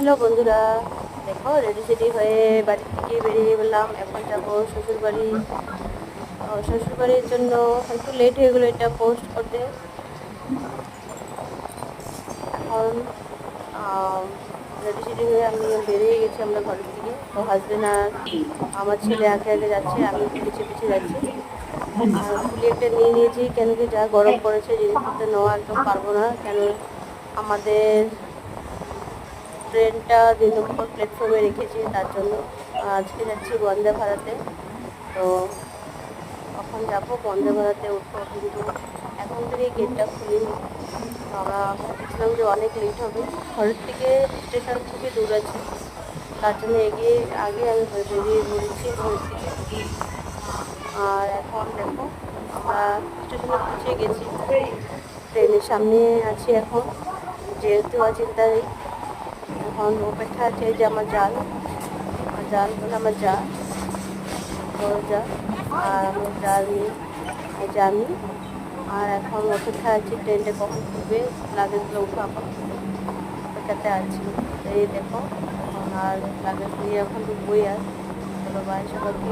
Hello বন্ধুরা, দেখো ready সেডি হয়ে বাড়ি থেকে বেরিয়ে গেলাম। এখন যাবো শ্বশুরবাড়ি। শ্বশুরবাড়ির জন্য একটু লেট হয়ে গেলো এটা পোস্ট করতে। এখন রেডি সেডি হয়ে আমি বেরিয়ে গেছি আমরা ঘরের থেকে। তো হাজবেন্ড আর আমার ছেলে আগে আগে যাচ্ছে, আমি পিছিয়ে পিছিয়ে যাচ্ছি। আর ফুলি একটা নিয়ে নিয়েছি, কেন কি যা গরম পড়েছে জিনিসপত্র নেওয়া একদম পারবো না। কেন আমাদের ট্রেনটা 2 নম্বর প্ল্যাটফর্মে রেখেছি, তার জন্য আজকে যাচ্ছি বন্দে ভারতে। তো এখন যাবো বন্দে ভারতে উঠবো, কিন্তু এখন থেকে গেটটা খুলিনি। তো আমরা ভাবছিলাম যে অনেক লেট হবে, ঘরের থেকে স্টেশন খুবই দূর আছে, তার জন্য আগে আমি বেরিয়ে পড়েছি ঘরের থেকে। আর এখন দেখো আমরা স্টেশনে পৌঁছে গেছি, ট্রেনের সামনে আছি এখন। যেহেতু চিন্তা নেই, এখন অপেক্ষা আছে যে আমার জাল বলে আমার বড় যা, আর আমার জাল নেই, এই যে আমি। আর এখন অপেক্ষা আছি ট্রেনটা কখন খুলবে, লাগেজগুলো উঠাবো, অপেক্ষাতে আছি। এই দেখো এখন আর লাগেজ নিয়ে এখন ঢুকবোই। আর চলো বাই সবাইকে।